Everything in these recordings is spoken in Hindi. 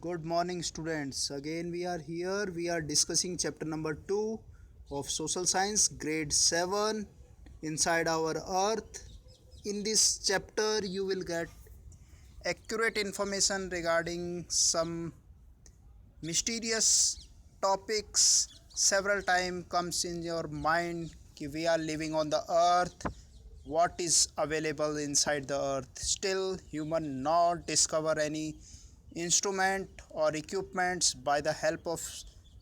Good morning, students. Again, we are here. We are discussing chapter number 2 of social science, grade 7, inside our earth. In this chapter, you will get accurate information regarding some mysterious topics. Several times comes in your mind कि we are living on the earth. What is available inside the earth? Still, human not discover any instrument or equipments. By the help of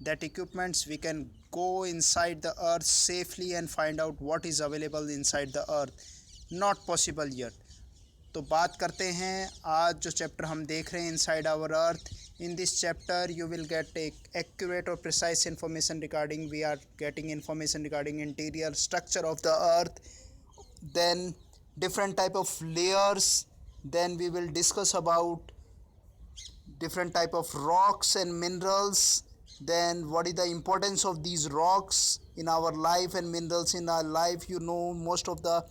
that equipments we can go inside the earth safely and find out what is available inside the earth. Not possible yet. तो बात करते हैं आज जो चैप्टर हम देख रहे हैं inside our earth. In this chapter you will get a accurate or precise information regarding, we are getting information regarding interior structure of the earth, then different type of layers, then we will discuss about different type of rocks and minerals, then what is the importance of these rocks in our life and minerals in our life. Most of the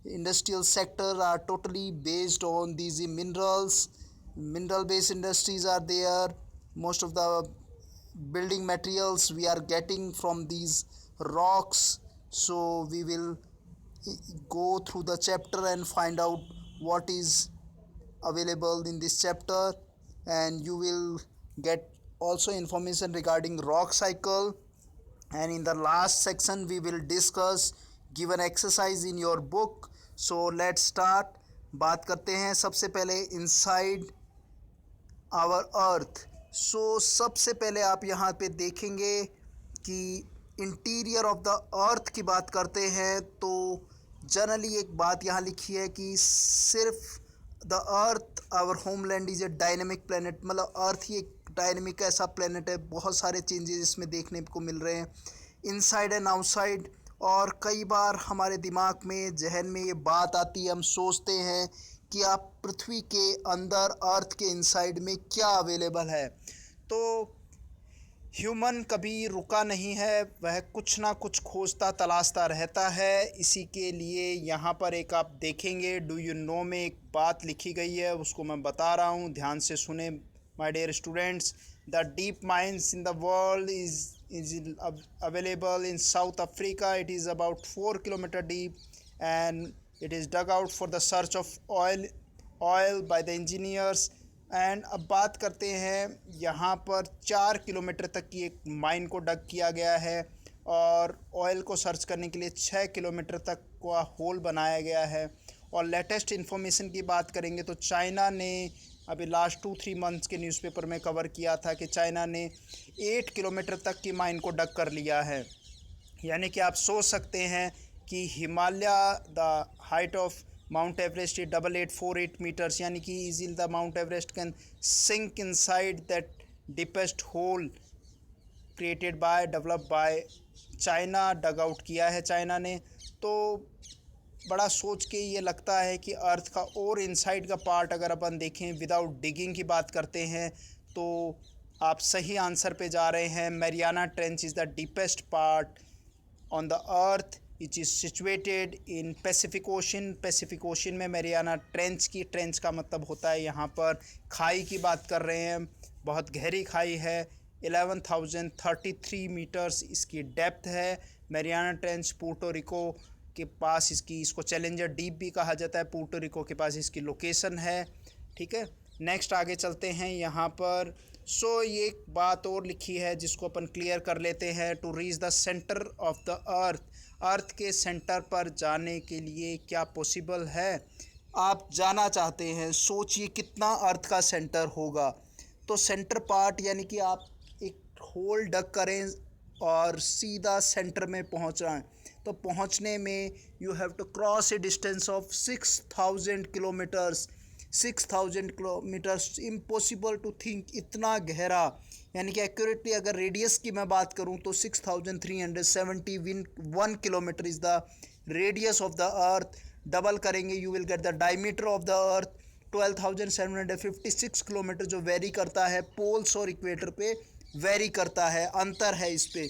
industrial sector are totally based on these minerals. Mineral based industries are there. Most of the building materials we are getting from these rocks. So we will go through the chapter and find out what is available in this chapter, and you will get also information regarding rock cycle. And in the last section we will discuss given exercise in your book. So let's start. बात करते हैं सबसे पहले इनसाइड आवर अर्थ. सो सबसे पहले आप यहाँ पे देखेंगे कि इंटीरियर ऑफ द अर्थ की बात करते हैं तो जनरली एक बात यहाँ लिखी है कि सिर्फ the earth our homeland is a dynamic planet. मतलब अर्थ ही एक डायनेमिक ऐसा प्लेनेट है, बहुत सारे चेंजेस इसमें देखने को मिल रहे हैं इनसाइड एंड आउटसाइड. और कई बार हमारे दिमाग में जहन में ये बात आती है, हम सोचते हैं कि आप पृथ्वी के अंदर अर्थ के इनसाइड में क्या अवेलेबल है. तो ह्यूमन कभी रुका नहीं है, वह कुछ ना कुछ खोजता तलाशता रहता है. इसी के लिए यहाँ पर एक आप देखेंगे डू यू नो में एक बात लिखी गई है, उसको मैं बता रहा हूँ, ध्यान से सुने my dear students. The deep mines in the world is available in South Africa. It is about 4 kilometer deep and it is dug out for the search of oil by the engineers. And अब बात करते हैं यहाँ पर 4 किलोमीटर तक की एक माइन को डग किया गया है और ऑयल को सर्च करने के लिए 6 किलोमीटर तक का होल बनाया गया है. और लेटेस्ट इन्फॉर्मेशन की बात करेंगे तो चाइना ने अभी लास्ट 2-3 मंथ्स के न्यूज़पेपर में कवर किया था कि चाइना ने 8 किलोमीटर तक की माइन को डग कर लिया है. यानी कि आप सोच सकते हैं कि Himalaya the height of mount Everest is 8848 meters, यानी कि easily the Mount Everest can sink inside that deepest hole created by developed by China, dug out किया है चाइना ने. तो बड़ा सोच के ये लगता है कि अर्थ का और इनसाइड का पार्ट अगर अपन देखें विदाउट डिगिंग की बात करते हैं तो आप सही आंसर पे जा रहे हैं. Mariana trench is the deepest part on the earth etch is situated in Pacific ocean. Pacific ocean में मैरियाना ट्रेंच की, ट्रेंच का मतलब होता है यहाँ पर खाई की बात कर रहे हैं, बहुत गहरी खाई है. 11,033 मीटर्स इसकी डेप्थ है. मैरियाना ट्रेंच पोर्टो रिको के पास इसको चैलेंजर डीप भी कहा जाता है. पोर्टो रिको के पास इसकी लोकेशन है. ठीक है, नेक्स्ट आगे चलते हैं यहाँ पर. सो ये एक बात और लिखी है जिसको अपन क्लियर कर लेते हैं. To reach the centre of the earth, earth के सेंटर पर जाने के लिए क्या पॉसिबल है. आप जाना चाहते हैं, सोचिए कितना अर्थ का सेंटर होगा. तो सेंटर पार्ट यानी कि आप एक होल डग करें और सीधा सेंटर में पहुंच रहे हैं तो पहुंचने में you have to cross a distance of 6,000 kilometers. 6,000 kilometers impossible to think, इतना गहरा. यानी कि एक्यूरेटली अगर रेडियस की मैं बात करूं तो 6,371 kilometre is the radius of the earth. Double करेंगे you will get the diameter of the earth 12,756 kilometre, जो वेरी करता है पोल्स और इक्वेटर पे वेरी करता है, अंतर है इस पे.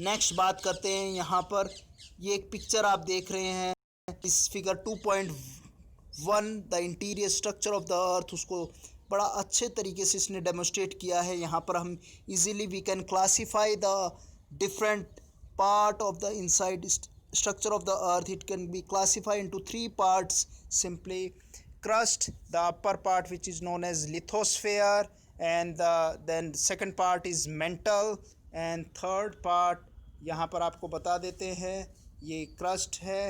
नेक्स्ट बात करते हैं यहाँ पर. ये एक पिक्चर आप देख रहे हैं, इस figure 2.1 the interior structure of the अर्थ, उसको बड़ा अच्छे तरीके से इसने डेमोस्ट्रेट किया है। यहाँ पर हम easily we can classify the different part of the inside structure of the earth. It can be classified into three parts simply: crust, the upper part which is known as lithosphere, and then second part is mantle, and third part यहाँ पर आपको बता देते हैं ये crust है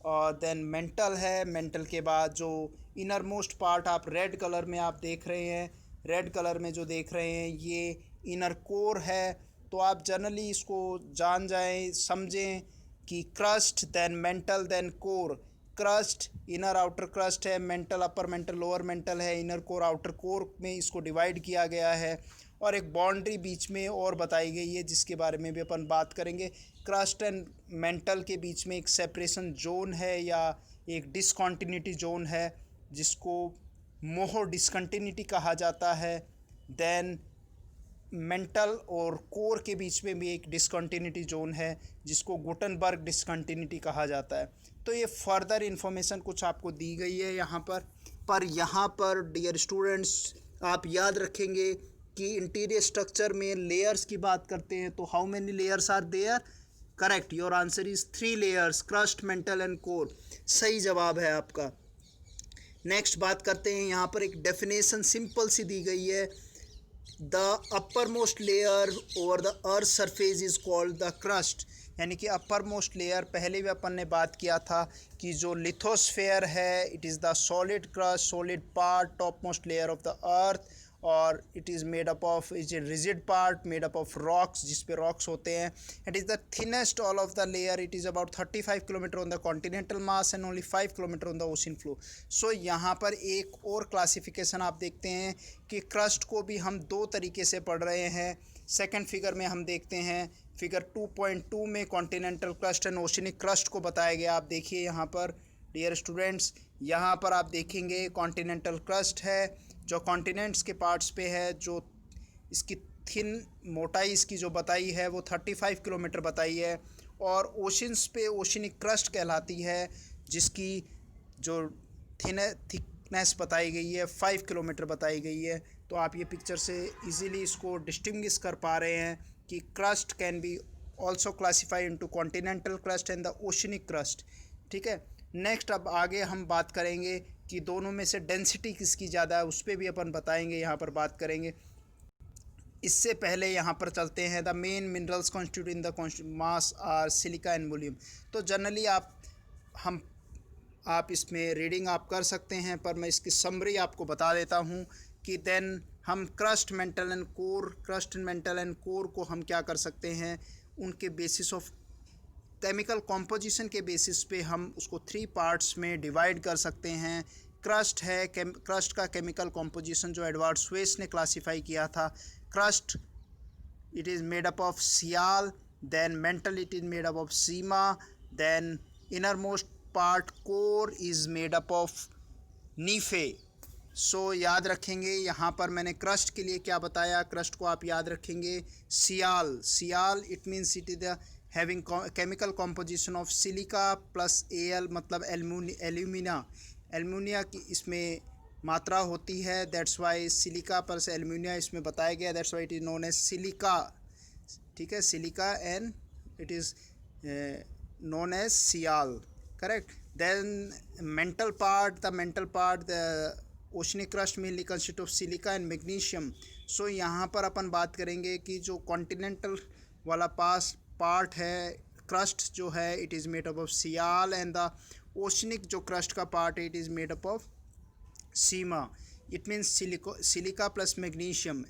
और देन मेंटल है। मेंटल के बाद जो इनर मोस्ट पार्ट आप रेड कलर में आप देख रहे हैं, रेड कलर में जो देख रहे हैं ये इनर कोर है। तो आप जनरली इसको जान जाएं, समझें कि crust then mantle then core. Crust inner outer crust है, mantle upper mantle lower mantle है, इनर कोर आउटर कोर में इसको डिवाइड किया गया है और एक बाउंड्री बीच में और बताई गई है जिसके बारे में भी अपन बात करेंगे। क्रस्ट एंड मेंटल के बीच में एक सेपरेशन जोन है या एक डिसकंटिन्यूटी जोन है जिसको मोहो डिसकंटिन्यूटी कहा जाता है। देन मेंटल और कोर के बीच में भी एक डिसकंटिन्यूटी जोन है जिसको गुटनबर्ग डिसकंटिन्यूटी कहा जाता है। तो ये फर्दर इन्फॉर्मेशन कुछ आपको दी गई है यहाँ पर यहाँ पर डियर स्टूडेंट्स आप याद रखेंगे कि इंटीरियर स्ट्रक्चर में लेयर्स की बात करते हैं तो how many layers are there? Correct, your answer is 3 layers, crust mantle and core. सही जवाब है आपका। नेक्स्ट बात करते हैं, यहाँ पर एक डेफिनेशन सिंपल सी दी गई है। The upper most layer over the earth surface is called the crust, यानी कि अपर मोस्ट लेयर पहले भी अपन ने बात किया था कि जो लिथोस्फेयर है it is the solid crust, solid part, top most layer of the earth, और it is made up of is a rigid part made up of rocks, जिस पे रॉक्स होते हैं। It is the thinnest all of the layer, it is about 35 kilometre on the continental mass and only 5 kilometre on the ocean floor. So यहाँ पर एक और क्लासिफिकेशन आप देखते हैं कि क्रस्ट को भी हम दो तरीके से पढ़ रहे हैं। सेकेंड फिगर में हम देखते हैं, फिगर 2.2 में continental crust and oceanic crust को बताया गया। आप देखिए यहाँ पर डियर स्टूडेंट्स, यहाँ पर आप देखेंगे कॉन्टिनेंटल क्रस्ट है जो कॉन्टिनेंट्स के पार्ट्स पे है, जो इसकी थिन मोटाई इसकी जो बताई है वो 35 किलोमीटर बताई है, और ओशंस पे ओशनिक क्रस्ट कहलाती है जिसकी जो थिकनेस बताई गई है 5 किलोमीटर बताई गई है। तो आप ये पिक्चर से इजीली इसको डिस्टिंग्विश कर पा रहे हैं कि crust can be also classify into continental crust and the oceanic crust. ठीक है, नेक्स्ट अब आगे हम बात करेंगे कि दोनों में से डेंसिटी किसकी ज़्यादा है, उस पर भी अपन बताएंगे, यहाँ पर बात करेंगे। इससे पहले यहाँ पर चलते हैं, the main minerals constitute in the mass are silica and volume. तो जनरली आप इसमें रीडिंग आप कर सकते हैं, पर मैं इसकी समरी आपको बता देता हूँ कि देन हम क्रस्ट मेंटल एंड कोर को हम क्या कर सकते हैं, उनके बेसिस ऑफ केमिकल कॉम्पोजिशन के बेसिस पे हम उसको 3 पार्ट्स में डिवाइड कर सकते हैं। क्रस्ट है, क्रस्ट का केमिकल कॉम्पोजिशन जो एडवर्ड स्वेस ने क्लासीफाई किया था, crust it is made up of sial, then mantle it is made up of sima, then inner most part core is made up of nife. So याद रखेंगे यहाँ पर मैंने क्रस्ट के लिए क्या बताया, क्रस्ट को आप याद रखेंगे sial it means it is the having chemical composition of silica plus Al, मतलब एल्यूमिनिया की इसमें मात्रा होती है, that's why silica plus alumina इसमें बताया गया, that's why it is known as silica. ठीक है, silica and it is known as sial, correct. Then mantle part the oceanic crust mainly consist of silica and magnesium. So यहाँ पर अपन बात करेंगे कि जो कॉन्टिनेंटल वाला पार्ट है, क्रस्ट जो है it is made up of sial, and the oceanic जो क्रस्ट का पार्ट है it is made up of sima, it means silica plus magnesium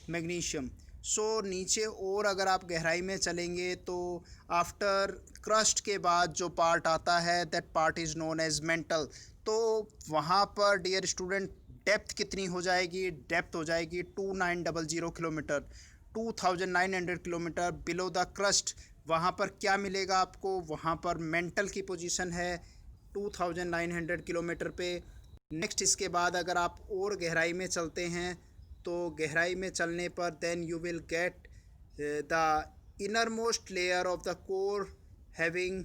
magnesium. So नीचे और अगर आप गहराई में चलेंगे तो आफ्टर क्रस्ट के बाद जो पार्ट आता है that part is known as mantle. तो वहाँ पर डियर स्टूडेंट डेप्थ कितनी हो जाएगी, डेप्थ हो जाएगी 2900 kilometre, 2900 kilometre below the crust. वहाँ पर क्या मिलेगा आपको, वहाँ पर मेंटल की पोजीशन है 2900 किलोमीटर पे। नेक्स्ट इसके बाद अगर आप और गहराई में चलते हैं तो गहराई में चलने पर then you will get the inner most layer of the core having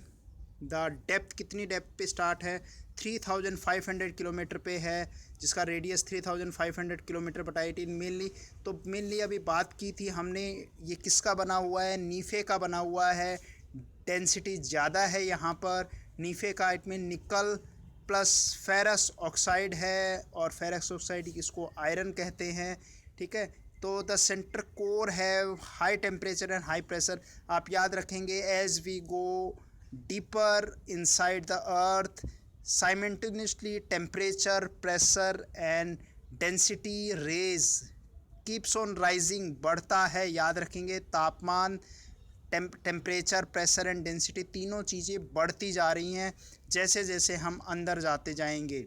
the depth, कितनी डेप्थ पे स्टार्ट है 3500 किलोमीटर पे है, जिसका रेडियस 3500 किलोमीटर बटा 18 मेनली। तो मेनली अभी बात की थी हमने, ये किसका बना हुआ है, नीफे का बना हुआ है। डेंसिटी ज़्यादा है यहाँ पर नीफे का, it mean nickel plus ferrous oxide है, और फेरस ऑक्साइड इसको आयरन कहते हैं, ठीक है। तो द सेंटर कोर है high temperature and high pressure. आप याद रखेंगे as we go deeper inside the earth simultaneously temperature, pressure and density raise keeps on rising, बढ़ता है। याद रखेंगे तापमान, टेम्परेचर, प्रेशर एंड डेंसिटी तीनों चीज़ें बढ़ती जा रही हैं जैसे जैसे हम अंदर जाते जाएंगे।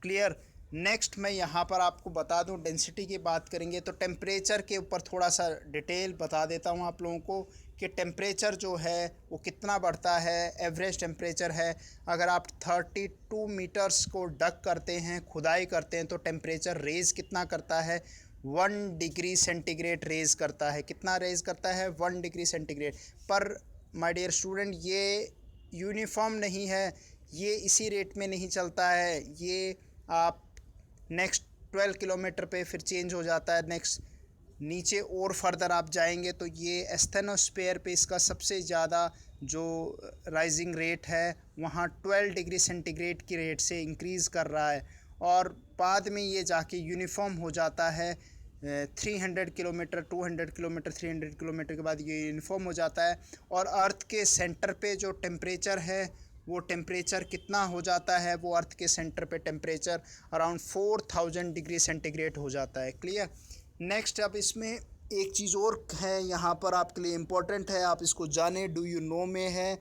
क्लियर। नेक्स्ट मैं यहाँ पर आपको बता दूँ, डेंसिटी की बात करेंगे तो टेम्परेचर के ऊपर थोड़ा सा डिटेल बता देता हूँ आप लोगों को कि टेम्परेचर जो है वो कितना बढ़ता है। एवरेज टेम्परेचर है, अगर आप 32 मीटर्स को डग करते हैं, खुदाई करते हैं, तो टेम्परेचर रेज कितना करता है, 1 डिग्री सेंटीग्रेड रेज करता है। कितना रेज करता है, 1 डिग्री सेंटीग्रेड। पर माय डियर स्टूडेंट, ये यूनिफॉर्म नहीं है, ये इसी रेट में नहीं चलता है, ये आप नेक्स्ट 12 किलोमीटर पे फिर चेंज हो जाता है। नेक्स्ट नीचे और फर्दर आप जाएंगे तो ये एस्थेनोस्फेयर पे इसका सबसे ज़्यादा जो राइजिंग रेट है वहाँ 12 डिग्री सेंटीग्रेड की रेट से इंक्रीज़ कर रहा है, और बाद में ये जाके यूनिफॉर्म हो जाता है 300 किलोमीटर, 200 किलोमीटर, 300 किलोमीटर के बाद ये यूनिफॉर्म हो जाता है। और अर्थ के सेंटर पे जो टेम्परेचर है वो टेम्परेचर कितना हो जाता है, वो अर्थ के सेंटर पे टेम्परेचर अराउंड 4000 डिग्री सेंटीग्रेड हो जाता है। क्लियर। नेक्स्ट अब इसमें एक चीज़ और है यहाँ पर आपके लिए इम्पोर्टेंट है, आप इसको जाने, डू यू नो में है,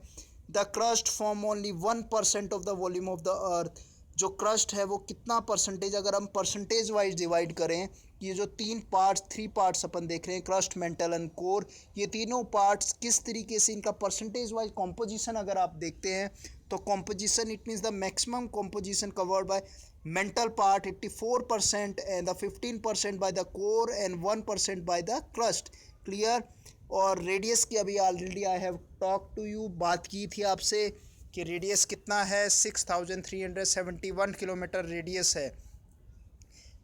the crust form only 1% of the volume of the अर्थ। जो क्रस्ट है वो कितना परसेंटेज, अगर हम परसेंटेज वाइज डिवाइड करें, ये जो 3 पार्ट्स अपन देख रहे हैं, क्रस्ट, मेंटल एंड कोर, ये तीनों पार्ट्स किस तरीके से इनका परसेंटेज वाइज कॉम्पोजिशन अगर आप देखते हैं तो composition, it means the maximum composition covered by mental part 84% and the 15% by the core and 1% by the crust। Clear. और रेडियस की अभी already I have talk to you, बात की थी आपसे कि रेडियस कितना है, 6371 किलोमीटर रेडियस है।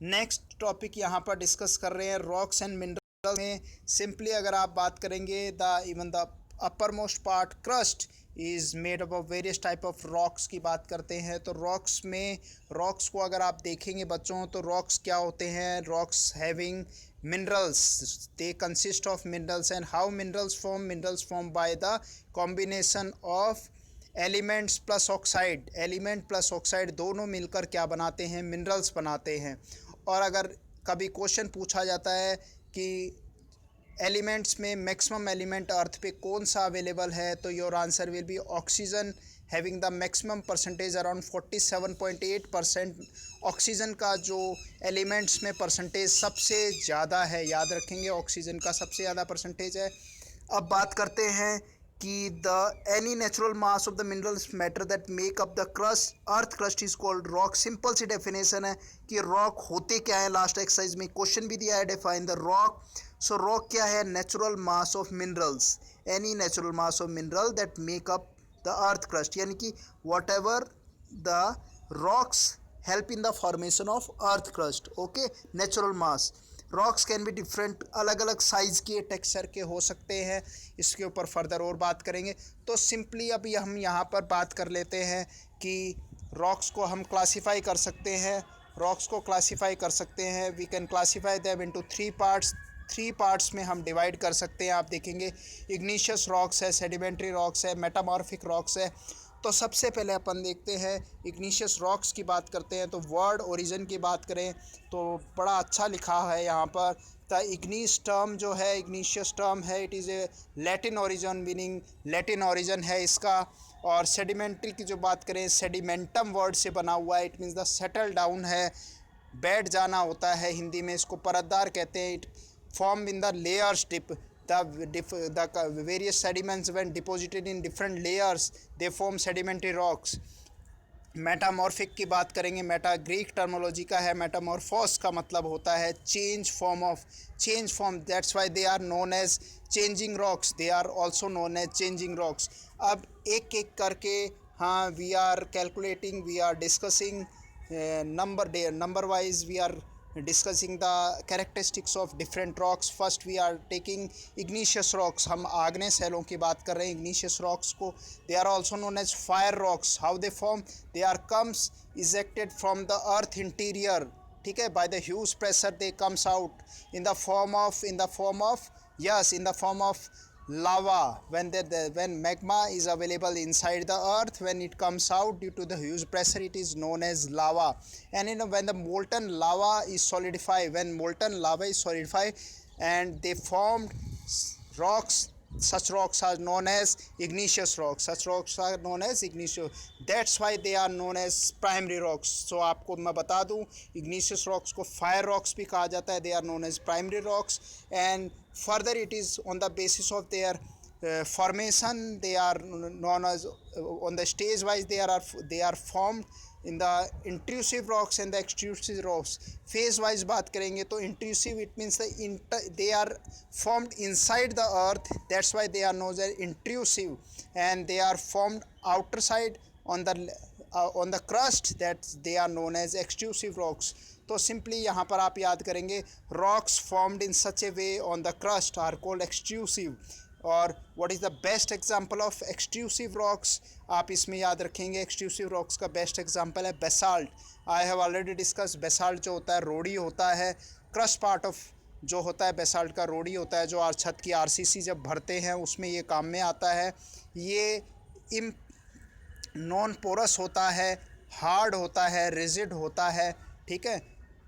नेक्स्ट टॉपिक यहाँ पर डिस्कस कर रहे हैं रॉक्स एंड मिनरल में। सिंपली अगर आप बात करेंगे even the upper most part crust is made up of various type of rocks की बात करते हैं। तो रॉक्स को अगर आप देखेंगे बच्चों, तो रॉक्स क्या होते हैं, rocks having minerals, they consist of minerals. And how minerals form by the combination of elements plus oxide. Element plus oxide दोनों मिलकर क्या बनाते हैं, मिनरल्स बनाते हैं। और अगर कभी क्वेश्चन पूछा जाता है कि एलिमेंट्स में मैक्सिमम एलिमेंट अर्थ पे कौन सा अवेलेबल है, तो your answer will be oxygen, having the maximum percentage around 47.8%। Oxygen का जो एलिमेंट्स में परसेंटेज सबसे ज़्यादा है, याद रखेंगे ऑक्सीजन का सबसे ज़्यादा परसेंटेज है। अब बात करते हैं कि the any natural mass of the minerals matter that make up the crust, earth crust is called rock. Simple सी डेफिनेशन है कि रॉक होते क्या है, लास्ट एक्सरसाइज में क्वेश्चन भी दिया है, define the rock. So rock क्या है, natural mass of minerals, any natural mass of mineral that make up the earth crust, यानी कि what ever the rocks help in the formation of earth crust. Okay, natural mass. Rocks can be different, अलग अलग साइज़ के, टेक्सचर के हो सकते हैं, इसके ऊपर फर्दर और बात करेंगे। तो सिंपली अभी हम यहाँ पर बात कर लेते हैं कि रॉक्स को हम क्लासीफाई कर सकते हैं। रॉक्स को क्लासीफाई कर सकते हैं, we can classify them into 3 parts. 3 parts में हम डिवाइड कर सकते हैं। आप देखेंगे इग्निशियस रॉक्स है, सेडिमेंट्री रॉक्स है, मेटामॉर्फिक रॉक्स है। तो सबसे पहले अपन देखते हैं इग्निशियस रॉक्स की बात करते हैं। तो वर्ड ओरिजिन की बात करें तो बड़ा अच्छा लिखा है यहाँ पर, द इग्निस टर्म जो है, इग्निशियस टर्म है, it is A Latin origin, meaning Latin origin है इसका। और सेडिमेंट्री की जो बात करें, सेडिमेंटम वर्ड से बना हुआ है, it means the settle down है, बैठ जाना होता है हिंदी में, इसको परतदार कहते हैं। It form in the layers dip, the various sediments when deposited in different layers they form sedimentary rocks। Metamorphic की बात करेंगे, मेटा ग्रीक टर्मोलॉजी का है, मेटामॉर्फोस का मतलब होता है change form, that's why they are known as changing rocks, they are also known as changing rocks. अब एक एक करके हाँ, we are calculating, we are discussing number wise, we are discussing the characteristics of different rocks. First we are taking igneous rocks. हम आग्नेय शैलों की बात कर रहे हैं. igneous rocks को they are also known as fire rocks. How they form? They are comes ejected from the earth interior, ठीक है, by the huge pressure they comes out in the form of yes, in the form of lava. When magma is available inside the earth, when it comes out due to the huge pressure, it is known as lava. And when the molten lava is solidified, and they formed rocks, such rocks are known as igneous rocks. That's why they are known as primary rocks. So आपको मैं बता दूं, igneous rocks को fire rocks भी कहा जाता है. They are known as primary rocks, and further it is on the basis of their formation. They are known as on the stage wise they are formed in the intrusive rocks and the extrusive rocks. Phase wise बात करेंगे तो intrusive, it means they are formed inside the earth. That's why they are known as intrusive. And they are formed outer side on the crust, that they are known as extrusive rocks. तो सिंपली यहाँ पर आप याद करेंगे, rocks formed in such a way on the crust are called extrusive. और what is the best example of extrusive rocks? आप इसमें याद रखेंगे extrusive rocks का best example है basalt. I have already discussed basalt जो होता है रोड़ी होता है, crust part of जो होता है बेसाल्ट का रोड़ी होता है, जो छत की आरसीसी जब भरते हैं उसमें ये काम में आता है. ये नॉन पोरस होता है, हार्ड होता है, रिजिड होता है, ठीक है,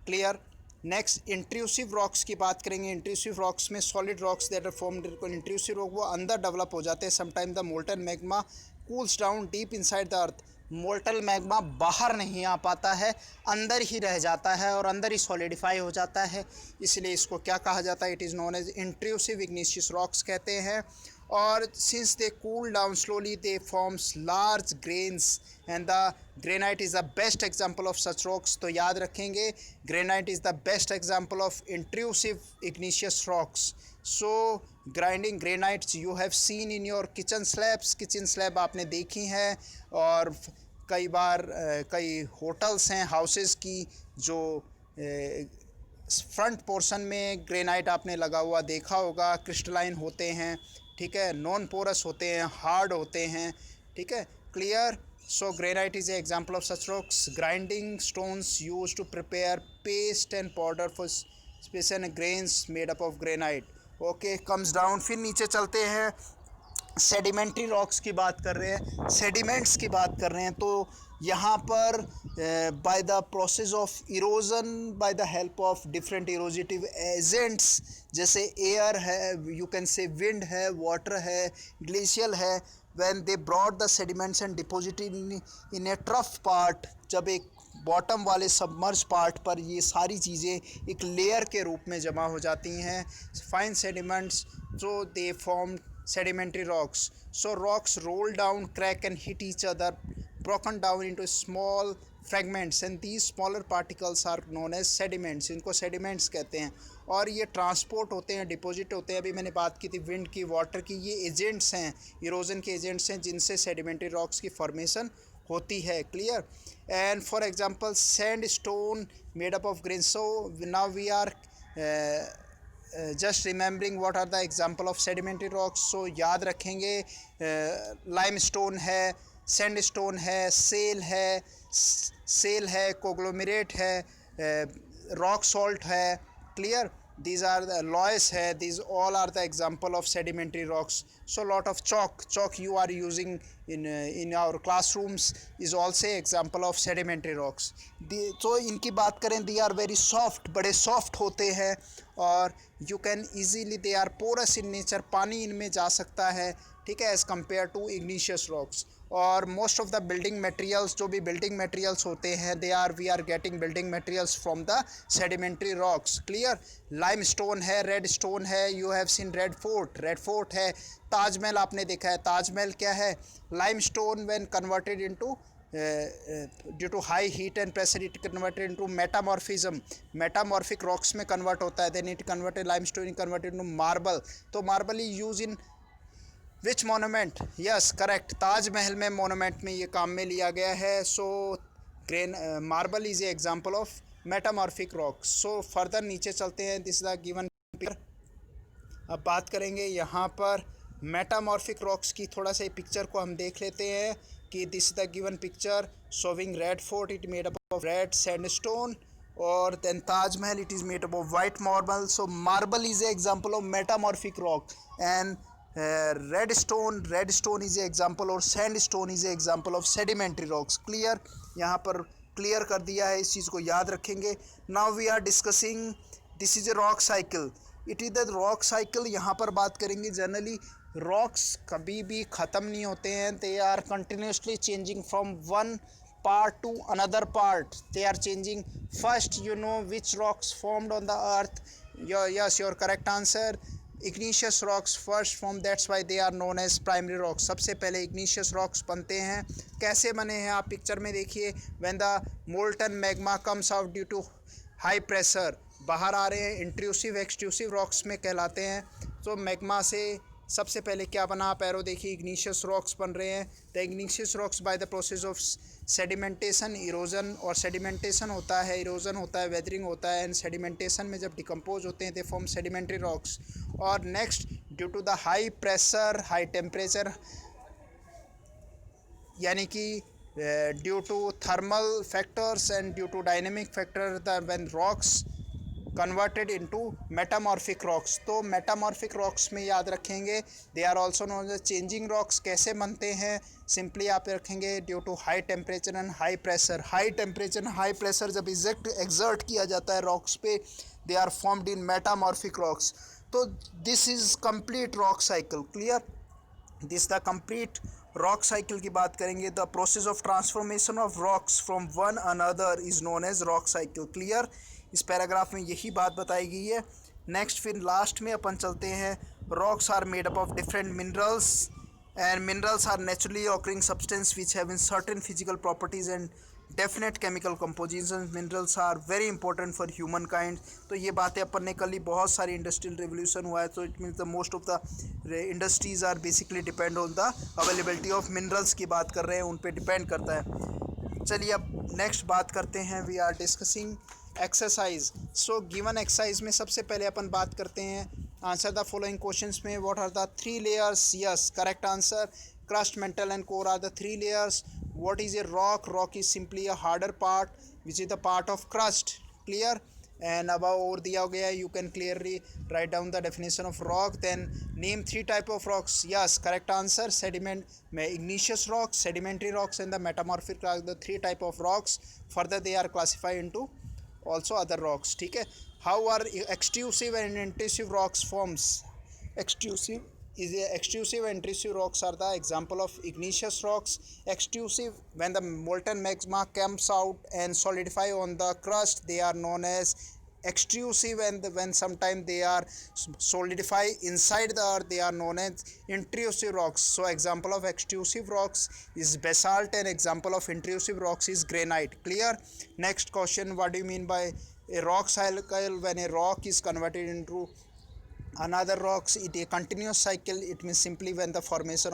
क्लियर. नेक्स्ट इंट्रूसिव रॉक्स की बात करेंगे. इंट्रूसिव रॉक्स में solid rocks that are formed intrusive rock वो अंदर डेवलप हो जाते हैं. Sometime the molten magma cools down deep inside the earth. Molten magma बाहर नहीं आ पाता है, अंदर ही रह जाता है और अंदर ही सॉलिडिफाई हो जाता है, इसलिए इसको क्या कहा जाता है? It is known as intrusive igneous rocks कहते हैं. और since they cool down slowly they forms large grains and the granite is the best example of such rocks. तो याद रखेंगे, granite is the best example of intrusive igneous rocks. So grinding granites you have seen in your kitchen slabs. Kitchen slab आपने देखी हैं, और कई बार कई होटल्स हैं, हाउसेस की, जो फ्रंट पोर्शन में ग्रेनाइट आपने लगा हुआ देखा होगा. क्रिस्टलाइन होते हैं, ठीक है, नॉन पोरस होते हैं, हार्ड होते हैं, ठीक है, clear. So granite is a example of such rocks. Grinding stones use to prepare paste and powder for special grains made up of granite. Okay, comes down. फिर नीचे चलते हैं, सेडिमेंट्री रॉक्स की बात कर रहे हैं, सेडिमेंट्स की बात कर रहे हैं. तो यहाँ पर by the process of erosion, by the help of different erosive agents, जैसे एयर है, यू कैन से विंड है, वाटर है, ग्लेशियल है, when they brought the sediments and deposited in a trough part, जब एक बॉटम वाले सबमर्ज पार्ट पर ये सारी चीज़ें एक लेयर के रूप में जमा हो जाती हैं, फाइन सेडिमेंट्स, जो they form sedimentary rocks. So rocks roll down, crack and hit each other, broken down into small fragments, and these smaller particles are known as sediments. इनको sediments कहते हैं. और ये ट्रांसपोर्ट होते हैं, डिपॉजिट होते हैं. अभी मैंने बात की थी विंड की, वाटर की. ये एजेंट्स हैं, इरोजन के एजेंट्स हैं, जिनसे सेडिमेंट्री रॉक्स की फॉर्मेशन होती है, clear. And for example sand stone made up of grain. So now we are just remembering what are the example of sedimentary rocks. So याद रखेंगे, लाइम स्टोन है, सैंड स्टोन है, सेल है, कोग्लोमेरेट है, रॉक सॉल्ट है, clear. these are the loess hai, these all are the example of sedimentary rocks. So lot of chalk you are using in our classrooms is also example of sedimentary rocks. So इनकी बात करें, they are very soft, बड़े soft होते हैं, और you can easily, they are porous in nature, पानी इनमें जा सकता है, ठीक है, as compared to igneous rocks. और most of the building materials, जो भी बिल्डिंग मटेरियल्स होते हैं, we are getting building materials from the sedimentary rocks, clear. Lime stone है, रेड स्टोन है, you have seen Red Fort है, ताजमहल आपने देखा है. ताजमहल क्या है? Limestone when converted into due to high heat and pressure it converted into metamorphism, metamorphic rocks में कन्वर्ट होता है. Then it converted, lime stone converted into marble. तो marble is use in which monument, yes correct, Taj Mahal में मोनूमेंट में ये काम में लिया गया है. So grain marble is a example of metamorphic rocks. So further नीचे चलते हैं. This the given picture. अब बात करेंगे यहाँ पर मेटामॉर्फिक रॉक्स की. थोड़ा सा पिक्चर को हम देख लेते हैं कि this the given picture showing Red Fort, it made up of red sandstone, और then Taj Mahal it is made up of white marble. So marble is a example of metamorphic rock, and red stone is a example, और sand stone is a example of sedimentary rocks. Clear, यहाँ पर क्लियर कर दिया है, इस चीज़ को याद रखेंगे. Now we are discussing, this is a rock cycle. It is the rock cycle. यहाँ पर बात करेंगे जनरली रॉक्स कभी भी ख़त्म नहीं होते हैं. They are continuously changing from one part to another part. They are changing. First, you know which rocks formed on the earth. Yes, your correct answer, igneous rocks first formed, that's why they are known as primary rocks. सबसे पहले igneous rocks बनते हैं. कैसे बने हैं आप पिक्चर में देखिए. when the molten magma comes out due to high pressure, बाहर आ रहे हैं, इंट्रूसिव एक्सट्रूसिव रॉक्स में कहलाते हैं. तो मैग्मा से सबसे पहले क्या बना, आप एरो देखिए, इग्निशियस रॉक्स बन रहे हैं. The igneous rocks bye the process of sedimentation, erosion, और सेडिमेंटेशन होता है, इरोजन होता है, वेदरिंग होता है, एंड सेडिमेंटेशन में जब डिकम्पोज होते हैं दे फॉर्म सेडिमेंट्री रॉक्स. और next, due to the high pressure, high temperature, यानी कि due to thermal factors and due to dynamic factor, the when rocks converted into metamorphic rocks. तो मेटामॉर्फिक रॉक्स में याद रखेंगे they are also known as changing rocks. कैसे बनते हैं, सिंपली आप रखेंगे due to high temperature and high pressure. High temperature and high pressure जब एक्सर्ट किया जाता है रॉक्स पे, they are formed in metamorphic rocks. तो this is complete rock cycle. Clear, this the complete rock cycle की बात करेंगे. The process of transformation of rocks from one another is known as rock cycle. Clear, इस पैराग्राफ में यही बात बताई गई है. नेक्स्ट फिर लास्ट में अपन चलते हैं. Rocks are made up of different minerals, and minerals are naturally occurring substance which have in certain physical properties and definite chemical composition. Minerals are very important for human kind. तो ये बातें अपन ने कल ही, बहुत सारी इंडस्ट्रियल रेवोल्यूशन हुआ है, तो it means the most of the industries are basically depend on the availability of minerals की बात कर रहे हैं, उन पर डिपेंड करता है. चलिए अब नेक्स्ट बात करते हैं. We are discussing exercise. So given exercise में सबसे पहले अपन बात करते हैं, आंसर द फॉलोइंग क्वेश्चंस में. What are the three layers, yes correct answer, crust, mantle and core are the three layers. What is a rock, rock is simply a harder part which is the part of crust. Clear, and अब और दिया गया, you can clearly write down the definition of rock. Then name three type of rocks, yes correct answer, sediment में igneous rocks, sedimentary rocks and the metamorphic rocks, the three type of rocks. Further they are classified into also other rocks. ठीक है. how are extrusive and intrusive rocks forms? Extrusive and intrusive rocks are the example of igneous rocks. Extrusive, when the molten magma comes out and solidify on the crust, they are known as extrusive, and when sometime they are solidify inside the earth, they are known as intrusive rocks. So example of extrusive rocks is basalt, and example of intrusive rocks is granite. Clear. Next question, what do you mean by a rock cycle? when a rock is converted into another rocks, it a continuous cycle. It means simply when the formation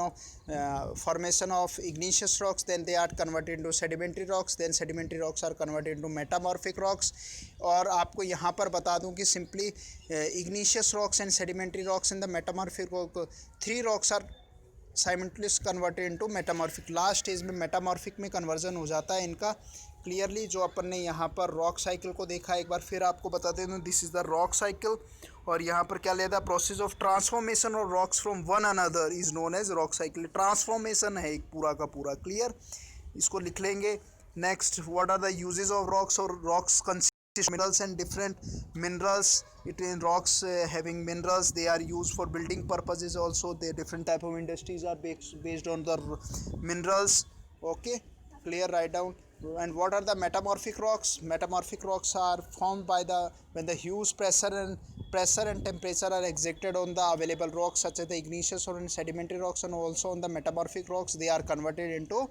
of igneous rocks, then they are converted into sedimentary rocks, then sedimentary rocks are converted into metamorphic rocks. और आपको यहाँ पर बता दूँ कि simply igneous rocks and sedimentary rocks and the metamorphic rock, three rocks are simultaneously converted into metamorphic. Last stage में metamorphic में कन्वर्जन हो जाता है इनका. क्लियरली जो अपन ने यहाँ पर रॉक साइकिल को देखा, एक बार फिर आपको बता दें तो this is the rock cycle. और यहाँ पर क्या लेता है, process of transformation of rocks from one another is known as rock cycle. Transformation है एक पूरा का पूरा. क्लियर, इसको लिख लेंगे. Next, what are the uses of rocks, और rocks consist minerals and different minerals. It in rocks having minerals, they are use for building purposes also. They different type of industries are based on the minerals. Okay, clear, write down. And what are the metamorphic rocks? Metamorphic rocks are formed by when the huge pressure and temperature are exerted on the available rocks, such as the igneous or sedimentary rocks, and also on the metamorphic rocks, they are converted into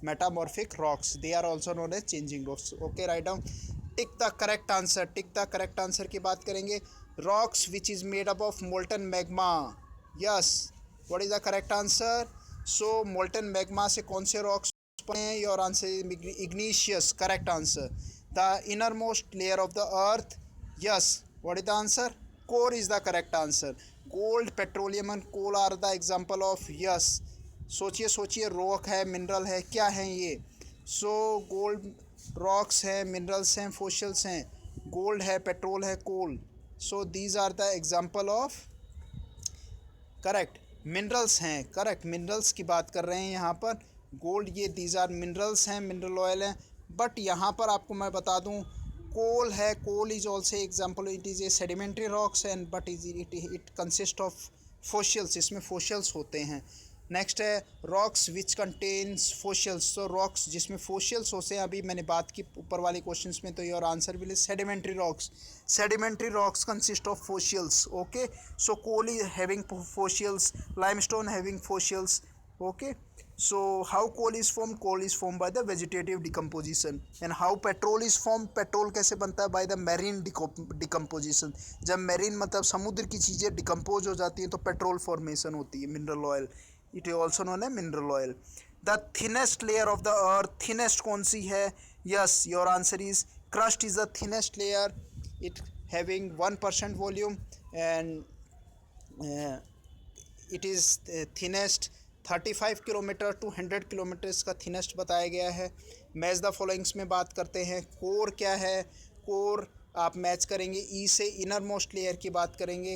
metamorphic rocks. They are also known as changing rocks. Okay, write down. Tick the correct answer. Tick the correct answer की बात करेंगे. Rocks which is made up of molten magma. Yes, what is the correct answer? So molten magma से कौन से रॉक्स बने हैं? Your answer is igneous, correct answer. The inner most layer of the earth, yes. What is the answer? Core is the correct answer. Gold, petroleum and coal are the example of, yes. सोचिए सोचिए, रॉक है, मिनरल है, क्या है ये? सो गोल्ड, रॉक्स हैं, मिनरल्स हैं, फोसिल्स हैं. गोल्ड है, पेट्रोल है, coal. So these are the example of, correct, minerals हैं. करेक्ट, मिनरल्स की बात कर रहे हैं यहाँ पर. गोल्ड, ये दीज आर मिनरल्स हैं, मिनरल ऑयल हैं. बट यहाँ पर आपको मैं बता दूँ, कोल है, coal is also example. It is a sedimentary rocks and but it consist of fossils. इसमें फोसिल्स होते हैं. नेक्स्ट है रॉक्स विच कंटेन्स फोसिल्स. तो रॉक्स जिसमें फोसिल्स होते हैं, अभी मैंने बात की ऊपर वाले क्वेश्चंस में, तो your answer will is sedimentary rocks. Sedimentary rocks consist of fossils. Okay, so coal is having fossils, limestone having fossils. Okay, so how coal is formed? Coal is formed by the vegetative decomposition. And how petrol is formed? Petrol कैसे बनता है? by the marine decomposition. जब मेरीन मतलब समुद्र की चीज़ें डिकम्पोज हो जाती हैं तो पेट्रोल फॉर्मेशन होती है. Mineral oil, it is also known है mineral oil. The thinnest layer of the earth, thinnest कौन सी है? Yes, your answer is crust is the thinnest layer. It having 1% volume and it is thinnest. 35 kilometre to 100 kilometres का थिनेस्ट बताया गया है. मैच द फॉलोइंग्स में बात करते हैं. कोर क्या है? कोर आप मैच करेंगे ई से, इनर मोस्ट लेयर की बात करेंगे.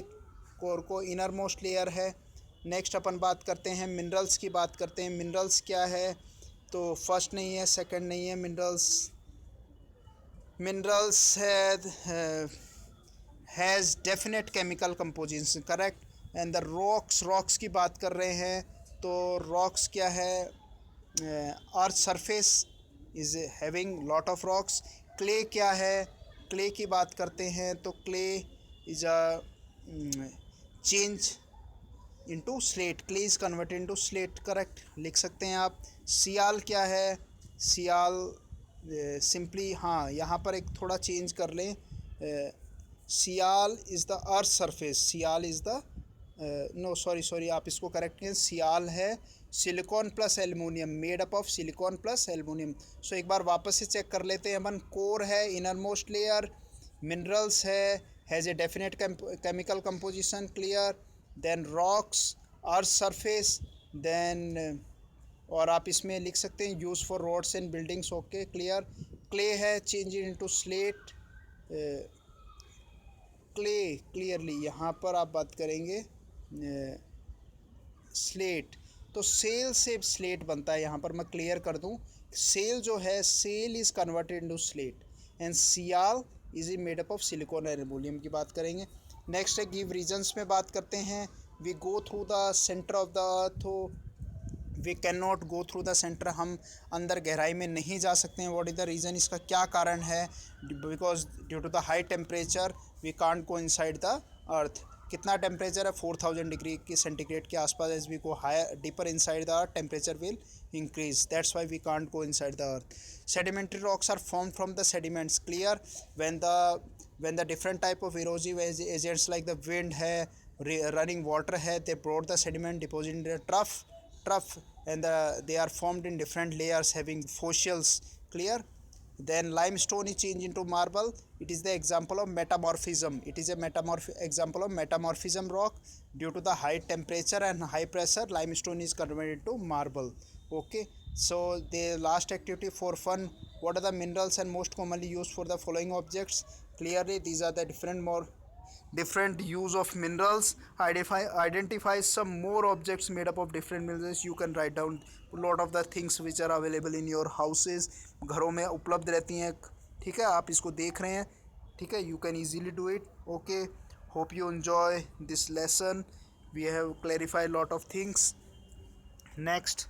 कोर को इनर मोस्ट लेयर है. नेक्स्ट अपन बात करते हैं मिनरल्स की बात करते हैं. मिनरल्स क्या है? तो फर्स्ट नहीं है, सेकंड नहीं है. Minerals has definite chemical composition, correct. And the rocks, rocks की बात कर रहे हैं तो रॉक्स क्या है? Earth surface is having lot of rocks. Clay क्या है? क्ले की बात करते हैं तो clay is a change into slate. Clay is converted into slate, correct, लिख सकते हैं आप. सियाल क्या है? सियाल सिंपली, हाँ, यहाँ पर एक थोड़ा चेंज कर लें. Sial is the earth surface. Sial is the no, sorry, आप इसको करेक्ट करें. सियाल है silicon plus aluminium, made up of silicon plus aluminium. So एक बार वापस से चेक कर लेते हैं अपन. कोर है, इनर मोस्ट लेयर. मिनरल्स है, has a definite chemical composition, clear. Then rocks, earth surface. Then और आप इसमें लिख सकते हैं use for roads and buildings. Okay, clear. Clay है, change into slate. Clay, clearly यहाँ पर आप बात करेंगे स्लेट. तो सेल से स्लेट बनता है. यहाँ पर मैं क्लियर कर दूँ, सेल जो है, shale is converted into slate. And sial is made up of silicon and aluminium की बात करेंगे. नेक्स्ट है गिव रीजन्स में बात करते हैं. We go through the centre of the earth. We can not go through the centre. हम अंदर गहराई में नहीं जा सकते हैं. What is the reason? इसका क्या कारण है? Because due to the high temperature we can't go inside the earth. कितना टेम्परेचर है? 4000 डिग्री की सेंटीग्रेड के आसपास. As we go higher deeper inside the earth, temperature will increase. That's why we can't go inside the earth. Sedimentary rocks are formed from the sediments, clear. When the different type of erosive agents like the wind है, running water है, they brought the sediment, deposited in the trough, and they are formed in different layers having fossils, clear. Then limestone is changed into marble. It is the example of metamorphism. It is a example of metamorphism rock. Due to the high temperature and high pressure, limestone is converted to marble. Okay, so the last activity for fun. What are the minerals and most commonly used for the following objects? Clearly these are the different use of minerals. Identify some more objects made up of different minerals. You can write down a lot of the things which are available in your houses. घरों में उपलब्ध रहती हैं, ठीक है. आप इसको देख रहे हैं, ठीक है. You can easily do it. Okay, hope you enjoy this lesson. We have clarified a lot of things. Next,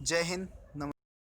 Jai Hind.